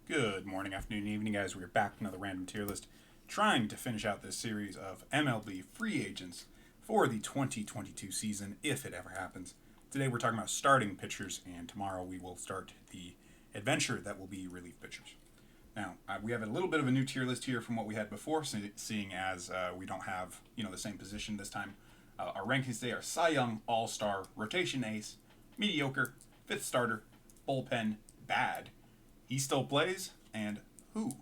Good morning, afternoon, evening, guys. We're back with another random tier list, trying to finish out this series of MLB free agents for the 2022 season, if it ever happens. Today we're talking about starting pitchers, and tomorrow we will start the adventure that will be relief pitchers. Now, we have a little bit of a new tier list here from what we had before, seeing as we don't have the same position this time. Our rankings today are Cy Young, All-Star, Rotation Ace, Mediocre, Fifth Starter, Bullpen, Bad, He Still Plays, and Who.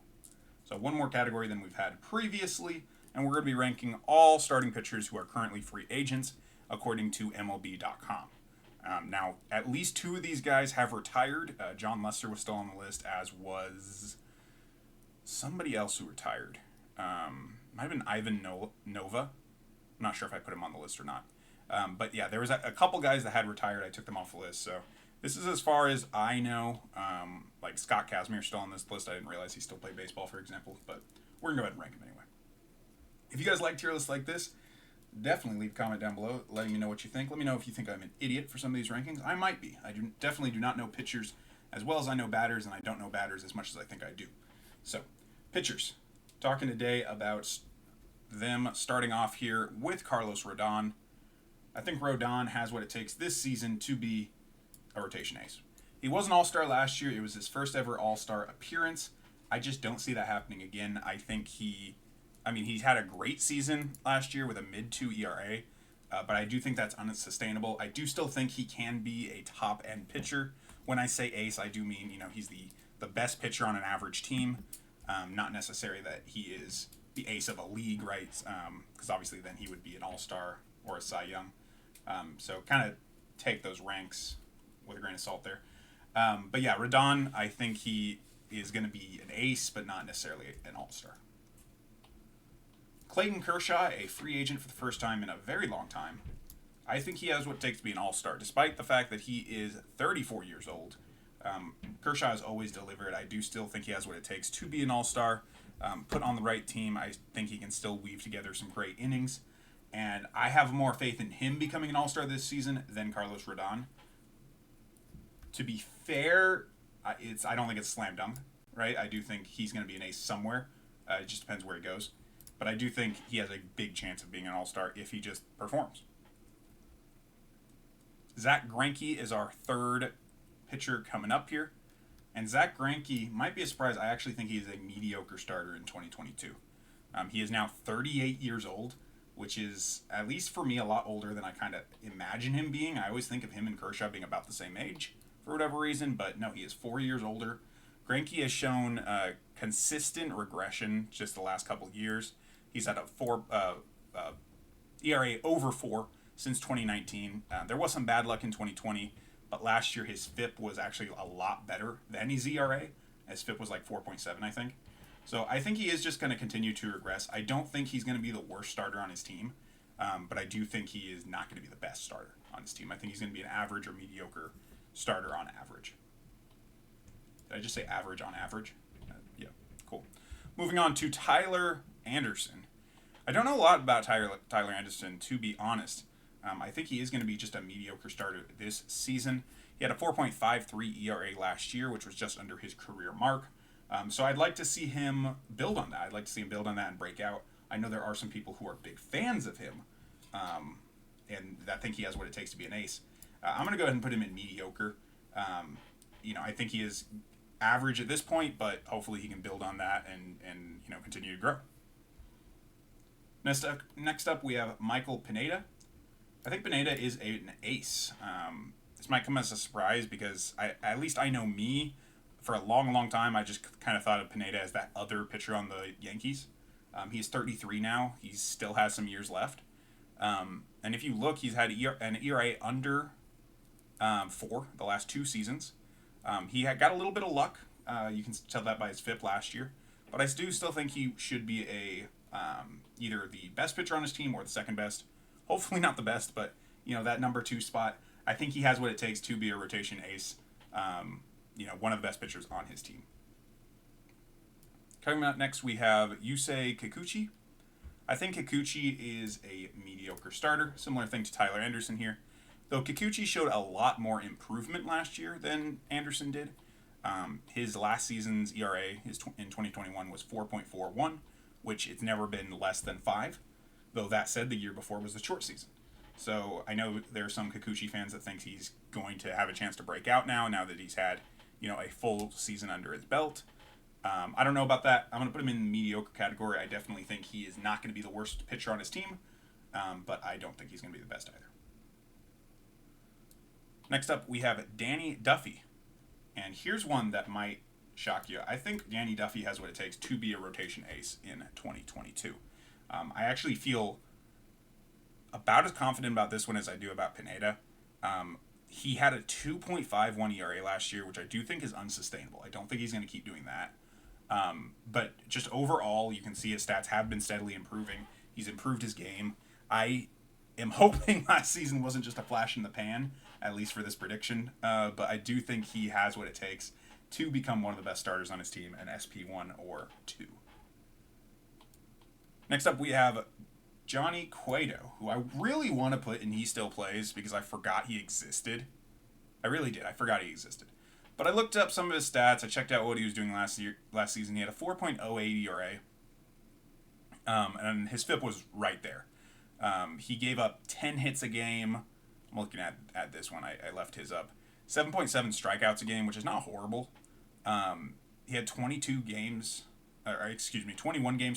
So one more category than we've had previously, and we're going to be ranking all starting pitchers who are currently free agents according to MLB.com. Now, at least two of these guys have retired. John Lester was still on the list, as was somebody else who retired. Might have been Ivan Nova. I'm not sure if I put him on the list or not. But yeah, there was a couple guys that had retired. I took them off the list, so this is as far as I know. Like Scott Kazmier's still on this list. I didn't realize he still played baseball, for example. But we're going to go ahead and rank him anyway. If you guys like tier lists like this, definitely leave a comment down below letting me know what you think. Let me know if you think I'm an idiot for some of these rankings. I might be. I definitely do not know pitchers as well as I know batters, and I don't know batters as much as I think I do. So, pitchers. Talking today about them starting off here with Carlos Rodon. I think Rodon has what it takes this season to be a rotation ace. He was an all-star last year. It was his first ever all-star appearance. I just don't see that happening again. I think he's had a great season last year with a mid-2 ERA, but I do think that's unsustainable. I do still think he can be a top-end pitcher. When I say ace, I do mean, he's the best pitcher on an average team. Not necessarily that he is the ace of a league, right? Because obviously then he would be an all-star or a Cy Young. So kind of take those ranks with a grain of salt there. But yeah, Radon, I think he is going to be an ace, but not necessarily an all-star. Clayton Kershaw, a free agent for the first time in a very long time. I think he has what it takes to be an all-star, despite the fact that he is 34 years old. Kershaw has always delivered. I do still think he has what it takes to be an all-star. Put on the right team, I think he can still weave together some great innings. And I have more faith in him becoming an all-star this season than Carlos Rodon. To be fair, I don't think it's slam dunk, right? I do think he's going to be an ace somewhere. It just depends where he goes. But I do think he has a big chance of being an all-star if he just performs. Zach Granky is our third pitcher coming up here. And Zach Granky might be a surprise. I actually think he is a mediocre starter in 2022. He is now 38 years old, which is, at least for me, a lot older than I kind of imagine him being. I always think of him and Kershaw being about the same age for whatever reason, but no, he is 4 years older. Granky has shown consistent regression just the last couple of years. He's had a ERA over 4 since 2019. There was some bad luck in 2020, but last year his FIP was actually a lot better than his ERA. His FIP was like 4.7, I think. So I think he is just going to continue to regress. I don't think he's going to be the worst starter on his team, but I do think he is not going to be the best starter on his team. I think he's going to be an average or mediocre starter on average. Did I just say average on average? Yeah, cool. Moving on to Tyler Anderson. I don't know a lot about Tyler Anderson, to be honest. I think he is going to be just a mediocre starter this season. He had a 4.53 ERA last year, which was just under his career mark. So I'd like to see him build on that. I'd like to see him build on that and break out. I know there are some people who are big fans of him, and that think he has what it takes to be an ace. I'm going to go ahead and put him in mediocre. I think he is average at this point, but hopefully he can build on that and continue to grow. Next up, we have Michael Pineda. I think Pineda is an ace. This might come as a surprise because at least I know me. For a long, long time, I just kind of thought of Pineda as that other pitcher on the Yankees. He's 33 now. He still has some years left. And if you look, he's had an ERA under 4 the last 2 seasons. He got a little bit of luck. You can tell that by his FIP last year. But I do still think he should be either the best pitcher on his team or the second best. Hopefully not the best, but that number 2 spot. I think he has what it takes to be a rotation ace. One of the best pitchers on his team. Coming up next, we have Yusei Kikuchi. I think Kikuchi is a mediocre starter. Similar thing to Tyler Anderson here. Though Kikuchi showed a lot more improvement last year than Anderson did. His last season's ERA in 2021 was 4.41, which it's never been less than 5. Though that said, the year before was the short season. So I know there are some Kikuchi fans that think he's going to have a chance to break out now that he's had, a full season under his belt. I don't know about that. I'm going to put him in the mediocre category. I definitely think he is not going to be the worst pitcher on his team, but I don't think he's going to be the best either. Next up, we have Danny Duffy. And here's one that might shock you. I think Danny Duffy has what it takes to be a rotation ace in 2022. I actually feel about as confident about this one as I do about Pineda. He had a 2.51 ERA last year, which I do think is unsustainable. I don't think he's going to keep doing that. But just overall, you can see his stats have been steadily improving. He's improved his game. I am hoping last season wasn't just a flash in the pan, at least for this prediction. But I do think he has what it takes to become one of the best starters on his team, an SP1 or 2. Next up, we have Johnny Cueto, who I really want to put in He Still Plays because I forgot he existed. I really did. I forgot he existed. But I looked up some of his stats. I checked out what he was doing last season. He had a 4.08 ERA. And his FIP was right there. He gave up 10 hits a game. I'm looking at this one. I left his up. 7.7 strikeouts a game, which is not horrible. He had 21 games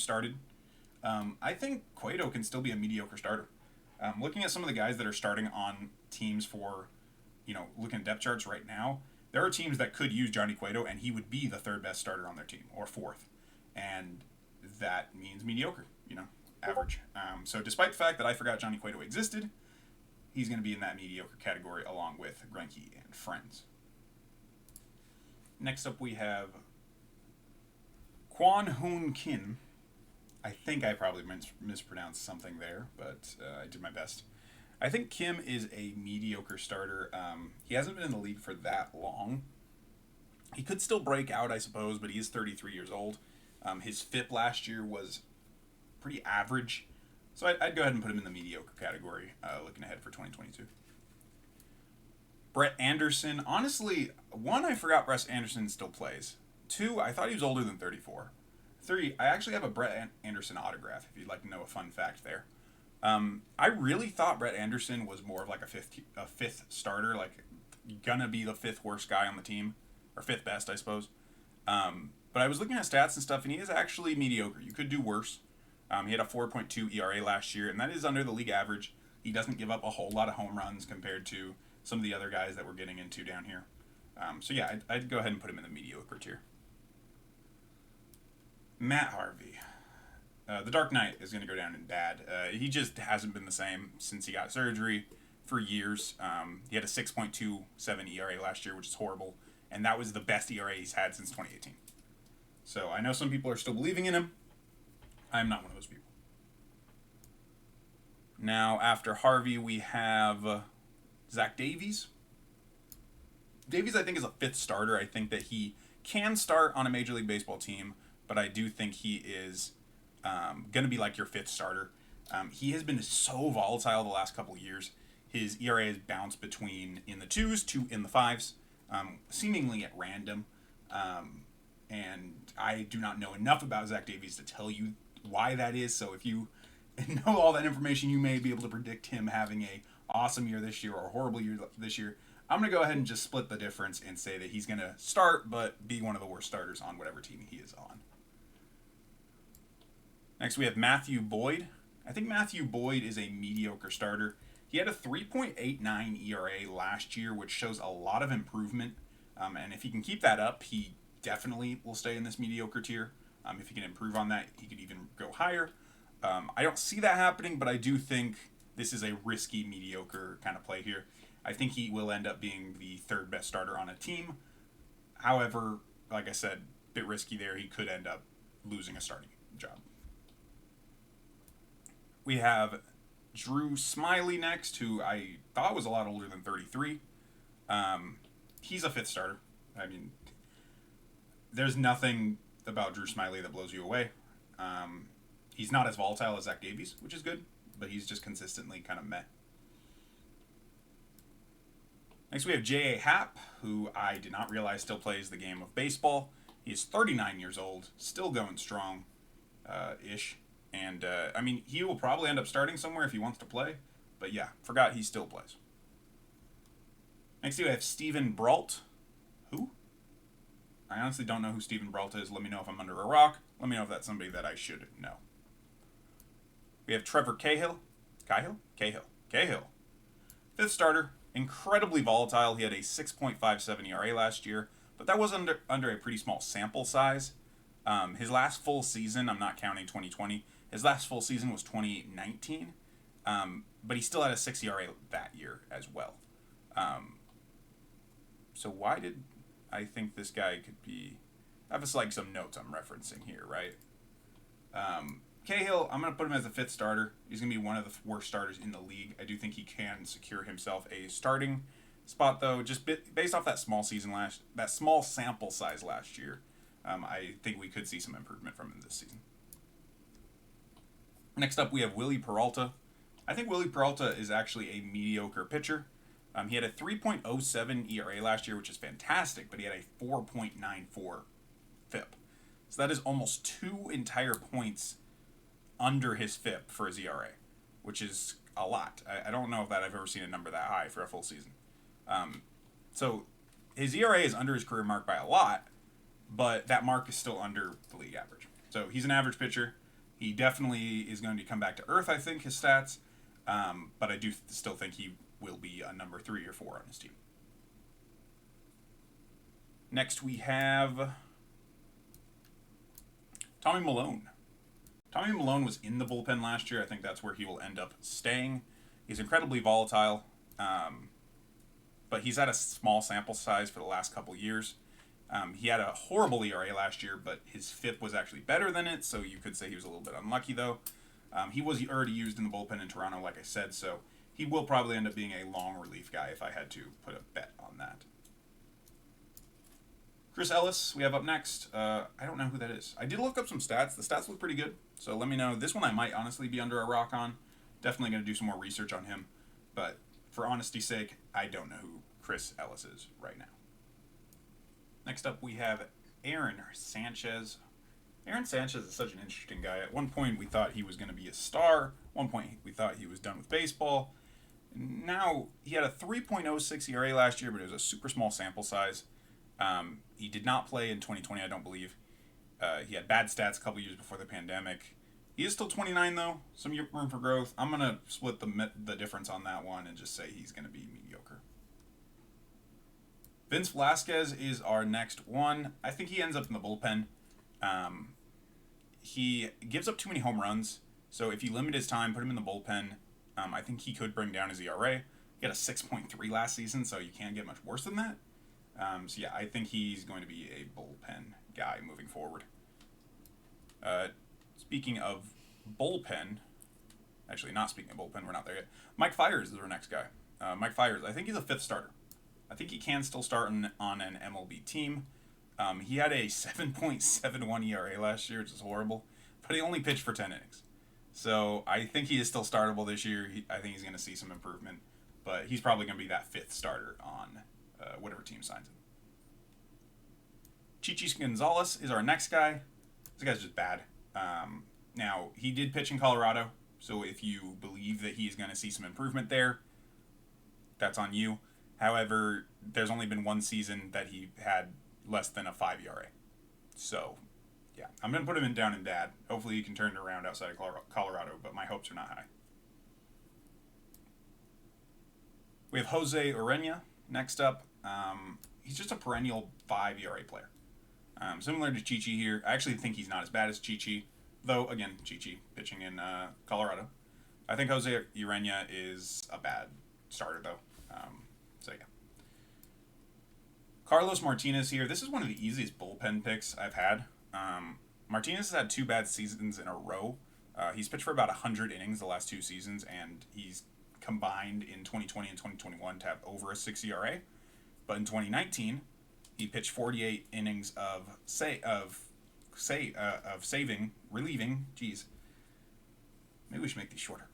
started. I think Cueto can still be a mediocre starter. Looking at some of the guys that are starting on teams for, looking at depth charts right now, there are teams that could use Johnny Cueto, and he would be the third best starter on their team, or fourth. And that means mediocre, average. So despite the fact that I forgot Johnny Cueto existed, he's going to be in that mediocre category along with Grenky and friends. Next up we have Kwon Hoon Kin. I think I probably mispronounced something there, but I did my best. I think Kim is a mediocre starter. He hasn't been in the league for that long. He could still break out, I suppose, but he is 33 years old. His FIP last year was pretty average, so I'd go ahead and put him in the mediocre category, looking ahead for 2022. Brett Anderson. Honestly, 1, I forgot Brett Anderson still plays. 2, I thought he was older than 34. 3, I actually have a Brett Anderson autograph, if you'd like to know a fun fact there. I really thought Brett Anderson was more of like a fifth starter, like gonna be the 5th worst guy on the team, or 5th best, I suppose. But I was looking at stats and stuff, and he is actually mediocre. You could do worse. He had a 4.2 ERA last year, and that is under the league average. He doesn't give up a whole lot of home runs compared to some of the other guys that we're getting into down here. So yeah, I'd go ahead and put him in the mediocre tier. Matt Harvey. The Dark Knight is going to go down in bad. He just hasn't been the same since he got surgery for years. He had a 6.27 ERA last year, which is horrible, and that was the best ERA he's had since 2018. So I know some people are still believing in him. I'm not one of those people. Now, after Harvey, we have Zach Davies. Davies, I think, is a 5th starter. I think that he can start on a Major League Baseball team, but I do think he is going to be like your 5th starter. He has been so volatile the last couple of years. His ERA has bounced between in the 2s to in the 5s, seemingly at random. And I do not know enough about Zach Davies to tell you why that is. So if you know all that information, you may be able to predict him having a awesome year this year or a horrible year this year. I'm going to go ahead and just split the difference and say that he's going to start, but be one of the worst starters on whatever team he is on. Next, we have Matthew Boyd. I think Matthew Boyd is a mediocre starter. He had a 3.89 ERA last year, which shows a lot of improvement. And if he can keep that up, he definitely will stay in this mediocre tier. If he can improve on that, he could even go higher. I don't see that happening, but I do think this is a risky, mediocre kind of play here. I think he will end up being the 3rd best starter on a team. However, like I said, a bit risky there. He could end up losing a starting job. We have Drew Smiley next, who I thought was a lot older than 33. He's a 5th starter. I mean, there's nothing about Drew Smiley that blows you away. He's not as volatile as Zach Davies, which is good, but he's just consistently kind of meh. Next, we have J.A. Happ, who I did not realize still plays the game of baseball. He is 39 years old, still going strong, ish. And, I mean, he will probably end up starting somewhere if he wants to play. But yeah, forgot he still plays. Next, we have Steven Brault. Who? I honestly don't know who Steven Brault is. Let me know if I'm under a rock. Let me know if that's somebody that I should know. We have Trevor Cahill. Cahill. Fifth starter. Incredibly volatile. He had a 6.57 ERA last year, but that was under a pretty small sample size. His last full season, I'm not counting 2020, his last full season was 2019, but he still had a 6 ERA that year as well. So why did I think this guy could be... I have like some notes I'm referencing here, right? Cahill, I'm going to put him as a fifth starter. He's going to be one of the worst starters in the league. I do think he can secure himself a starting spot, though. Just based off that small sample size last year, I think we could see some improvement from him this season. Next up, we have Willie Peralta. I think Willie Peralta is actually a mediocre pitcher. He had a 3.07 ERA last year, which is fantastic, but he had a 4.94 FIP. So that is almost 2 entire points under his FIP for his ERA, which is a lot. I don't know if I've ever seen a number that high for a full season. So his ERA is under his career mark by a lot, but that mark is still under the league average. So he's an average pitcher. He definitely is going to come back to earth, I think, his stats. But I do still think he will be a number 3 or 4 on his team. Next we have Tommy Malone. Tommy Malone was in the bullpen last year. I think that's where he will end up staying. He's incredibly volatile, but he's at a small sample size for the last couple years. He had a horrible ERA last year, but his FIP was actually better than it, so you could say he was a little bit unlucky, though. He was already used in the bullpen in Toronto, like I said, so he will probably end up being a long relief guy if I had to put a bet on that. Chris Ellis, we have up next. I don't know who that is. I did look up some stats. The stats look pretty good, so let me know. This one I might honestly be under a rock on. Definitely going to do some more research on him, but for honesty's sake, I don't know who Chris Ellis is right now. Next up, we have Aaron Sanchez. Aaron Sanchez is such an interesting guy. At one point, we thought he was going to be a star. At one point, we thought he was done with baseball. Now, he had a 3.06 ERA last year, but it was a super small sample size. He did not play in 2020, I don't believe. He had bad stats a couple years before the pandemic. He is still 29, though. Some room for growth. I'm going to split the difference on that one and just say he's going to be mediocre. Vince Velasquez is our next one. I think he ends up in the bullpen. He gives up too many home runs, so if you limit his time, put him in the bullpen, I think he could bring down his ERA. He had a 6.3 last season, so you can't get much worse than that. So yeah, I think he's going to be a bullpen guy moving forward. Speaking of bullpen, actually not speaking of bullpen, we're not there yet. Mike Fiers is our next guy. Mike Fiers, I think he's a fifth starter. I think he can still start on an MLB team. He had a 7.71 ERA last year, which is horrible, but he only pitched for 10 innings. So I think he is still startable this year. I think he's going to see some improvement, but he's probably going to be that fifth starter on whatever team signs him. Chichi Gonzalez is our next guy. This guy's just bad. Now, he did pitch in Colorado, so if you believe that he's going to see some improvement there, that's on you. However, there's only been one season that he had less than a 5 ERA. So, yeah, I'm going to put him down in bad. Hopefully he can turn it around outside of Colorado, but my hopes are not high. We have Jose Orenya next up. He's just a perennial 5 ERA player. Similar to Chichi here. I actually think he's not as bad as Chichi, though, again, Chichi pitching in Colorado. I think Jose Urena is a bad starter, though. So, yeah. Carlos Martinez here. This is one of the easiest bullpen picks I've had. Martinez has had 2 bad seasons in a row. He's pitched for about 100 innings the last 2 seasons, and he's combined in 2020 and 2021 to have over a 6 ERA. But in 2019, he pitched 48 innings of relieving. Geez, maybe we should make these shorter.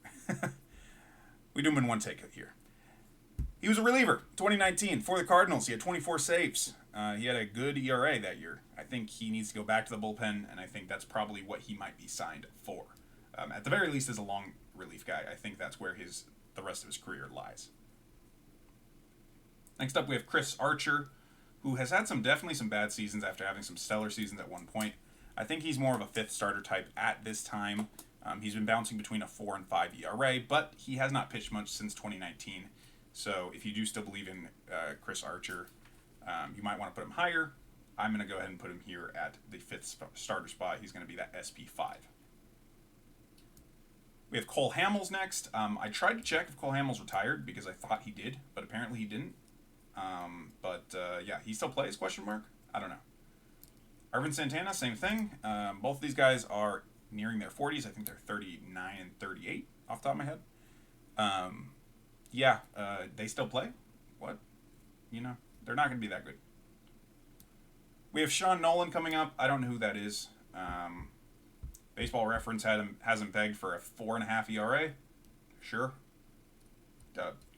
We do them in one take here. He was a reliever, 2019, for the Cardinals. He had 24 saves. He had a good ERA that year. I think he needs to go back to the bullpen, and I think that's probably what he might be signed for. At the very least, as a long relief guy, I think that's where the rest of his career lies. Next up, we have Chris Archer, who has had definitely some bad seasons after having some stellar seasons at one point. I think he's more of a fifth starter type at this time. He's been bouncing between a 4 and 5 ERA, but he has not pitched much since 2019. So if you do still believe in Chris Archer, you might want to put him higher. I'm going to go ahead and put him here at the fifth starter spot. He's going to be that SP5. We have Cole Hamels next. I tried to check if Cole Hamels retired because I thought he did, but apparently he didn't. Yeah, he still plays, question mark? I don't know. Arvin Santana, same thing. Both of these guys are nearing their 40s. I think they're 39 and 38 off the top of my head. They still play. What? They're not going to be that good. We have Sean Nolan coming up. I don't know who that is. Baseball Reference has him pegged for a 4.5 ERA. Sure.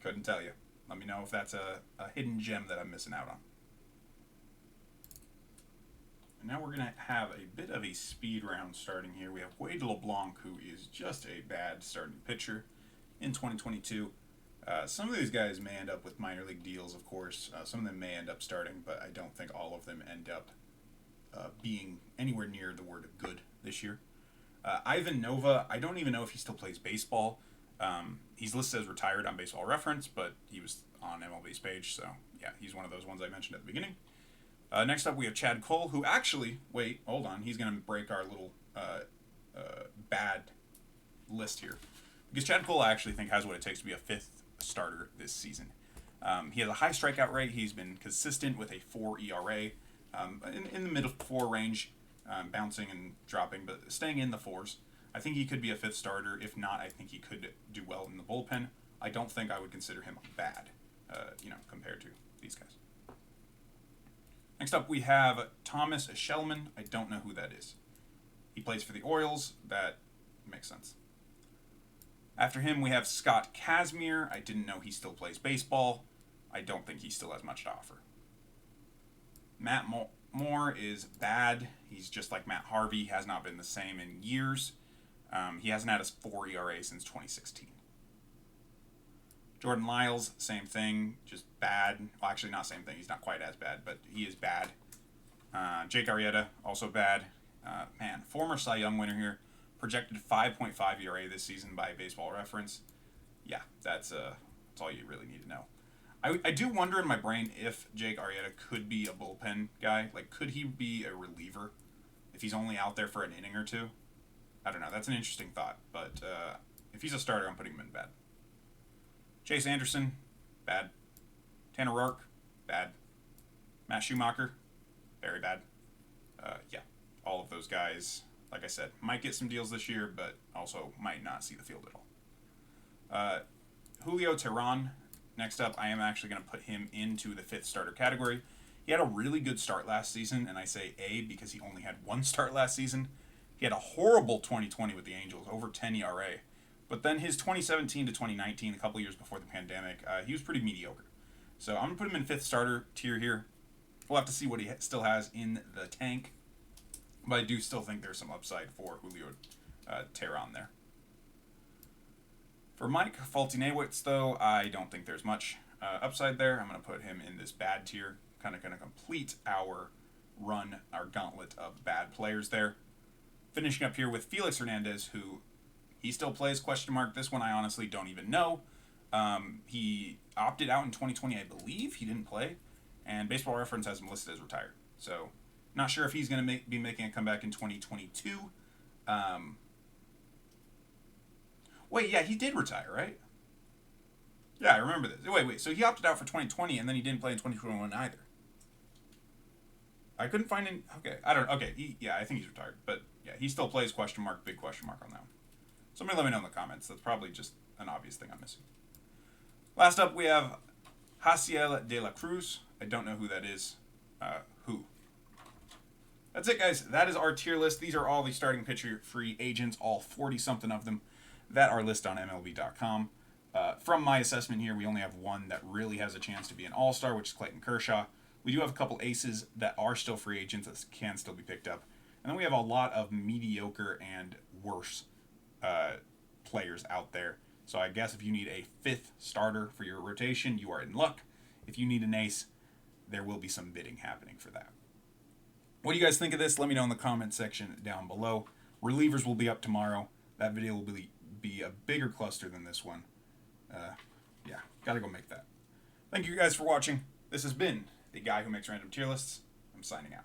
Couldn't tell you. Let me know if that's a hidden gem that I'm missing out on. And now we're going to have a bit of a speed round starting here. We have Wade LeBlanc, who is just a bad starting pitcher in 2022. Some of these guys may end up with minor league deals, of course. Some of them may end up starting, but I don't think all of them end up being anywhere near the word good this year. Ivan Nova, I don't even know if he still plays baseball. He's listed as retired on Baseball Reference, but he was on MLB's page, so yeah, he's one of those ones I mentioned at the beginning. Next up, we have Chad Cole, who actually, wait, hold on, he's going to break our little bad list here. Because Chad Cole, I actually think, has what it takes to be a fifth starter this season. He has a high strikeout rate. He's been consistent with a 4 ERA, in the middle 4 range, bouncing and dropping, but staying in the 4s. I think he could be a fifth starter. If not, I think he could do well in the bullpen. I don't think I would consider him bad, compared to these guys. Next up, we have Thomas Shellman. I don't know who that is. He plays for the Orioles. That makes sense. After him, we have Scott Kazmir. I didn't know he still plays baseball. I don't think he still has much to offer. Matt Moore is bad. He's just like Matt Harvey. He has not been the same in years. He hasn't had a 4 ERA since 2016. Jordan Lyles, same thing, just bad. Well, actually, not same thing. He's not quite as bad, but he is bad. Jake Arrieta, also bad. Former Cy Young winner here. Projected 5.5 ERA this season by Baseball Reference. Yeah, that's all you really need to know. I do wonder in my brain if Jake Arrieta could be a bullpen guy. Like, could he be a reliever if he's only out there for an inning or two? I don't know. That's an interesting thought. But if he's a starter, I'm putting him in bad. Chase Anderson, bad. Tanner Roark, bad. Matt Schumacher, very bad. All of those guys, like I said, might get some deals this year, but also might not see the field at all. Julio Tehran, next up, I am actually going to put him into the fifth starter category. He had a really good start last season, and I say A because he only had one start last season. He had a horrible 2020 with the Angels, over 10 ERA. But then his 2017 to 2019, a couple years before the pandemic, he was pretty mediocre. So I'm going to put him in fifth starter tier here. We'll have to see what he still has in the tank. But I do still think there's some upside for Julio Tehran there. For Mike Faltinewicz, though, I don't think there's much upside there. I'm going to put him in this bad tier. Kind of going to complete our gauntlet of bad players there. Finishing up here with Felix Hernandez, who he still plays, question mark. This one I honestly don't even know. He opted out in 2020, I believe. He didn't play. And Baseball Reference has him listed as retired. So, not sure if he's going to be making a comeback in 2022. Wait, yeah, he did retire, right? Yeah, I remember this. Wait. So he opted out for 2020, and then he didn't play in 2021 either. I couldn't find him. Okay, I don't know. Okay, I think he's retired. But, yeah, he still plays, question mark, big question mark on that one. Somebody let me know in the comments. That's probably just an obvious thing I'm missing. Last up, we have Jaciela De La Cruz. I don't know who that is. That's it, guys. That is our tier list. These are all the starting pitcher free agents, all 40-something of them that are listed on MLB.com. From my assessment here, we only have one that really has a chance to be an all-star, which is Clayton Kershaw. We do have a couple aces that are still free agents that can still be picked up. And then we have a lot of mediocre and worse players out there. So I guess if you need a fifth starter for your rotation, you are in luck. If you need an ace, there will be some bidding happening for that. What do you guys think of this? Let me know in the comment section down below. Relievers will be up tomorrow. That video will be a bigger cluster than this one. Yeah, gotta go make that. Thank you guys for watching. This has been the guy who makes random tier lists. I'm signing out.